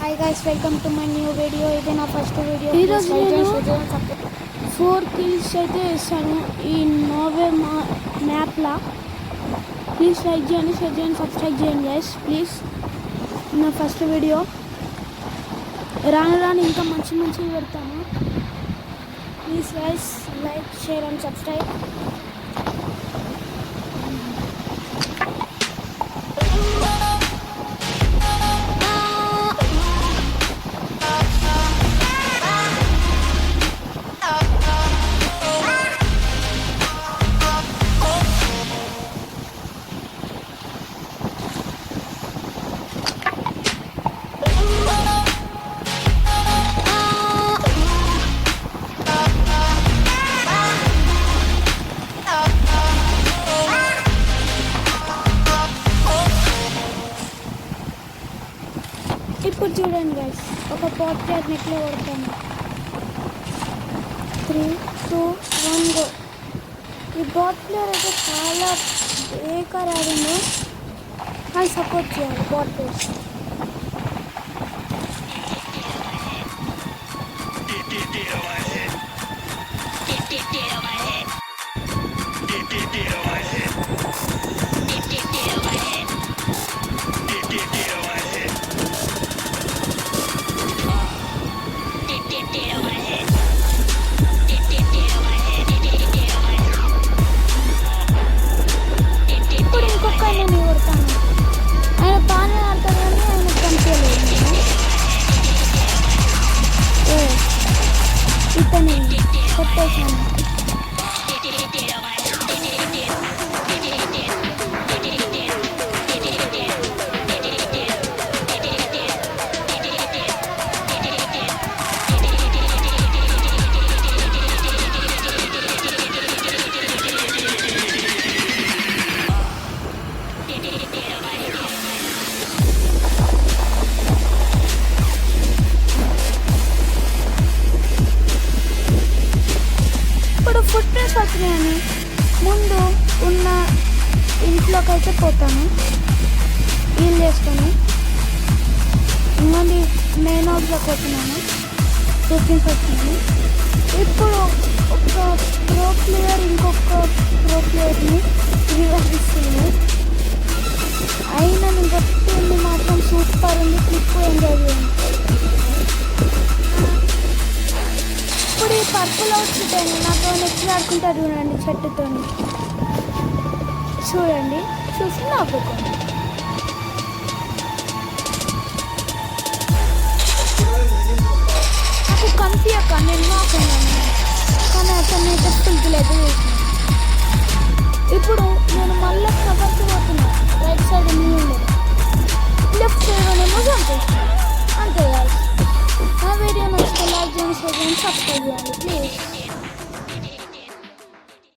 Hi guys, welcome to my new video. ఇది నా first video. ఈరోజు నేను 4 kills అయితే వేస్తాను ఈ నోవే మ్యాప్లా. ప్లీజ్ లైక్ చేయండి, షేర్ చేయండి, సబ్స్క్రైబ్ చేయండి గైస్ ప్లీజ్. నా ఫస్ట్ వీడియో రాను ఇంకా మంచివి పెడతాను. Please guys like, share and subscribe. ఇప్పుడు చూడండి గైస్, ఒక పోర్ట్రేట్ నెక్లో కొడతాను. 3, 2, 1 గో. ఈ బాట్ ప్లేయర్ అయితే చాలా బేకార్ ఆడింది. అది సపోర్ట్ చేయాలి బాట్ ప్లేయర్స్. ఇప్పుడు ఇంకొక నేను కొడతాను. ఆయన బాగానే ఆడతాడు కానీ ఆయన కనిపించలేదు. ఇతని కొట్టేసాను. ఇప్పుడు ఫుడ్ ప్రింట్స్ వచ్చినాయని ముందు ఉన్న ఇంట్లోకి అయితే పోతాను. వీలు చేసుకొని మళ్ళీ మెయిన్ హౌస్లోకి వచ్చినాను. ఫుడ్ ప్రింట్స్ వచ్చినాయి. ఇప్పుడు ఒక ప్రో ప్లేయర్ ఇంకొక ప్రో ప్లేయర్ని వివరిస్తుంది. అయినా నేను చెప్తుంది మాత్రం సూపర్ ఉంది. క్లిప్ ఎంజాయ్ చేయండి. ఇప్పుడు ఈ పర్పుల్ అవుట్ఫిట్ అని నాతో నెక్స్ట్ ఆడుకుంటారు చూడండి, చెట్టుతో చూడండి, చూసి నవ్వుకోండి. నాకు కనిపించక నేను నాకున్నాను కానీ అతన్ని అయితే పిలిపిలేదు. ఇప్పుడు నేను మళ్ళీ కవర్కి పోతున్నా. రైట్ సైడ్ నీళ్ళు, లెఫ్ట్ సైడ్లోనేమో చంపేస్తాను. అంతే కాదు. నా వీడియో నచ్చితే లైక్ చేయండి, షేర్ చేయండి, సబ్స్క్రైబ్ చేయండి ప్లీజ్.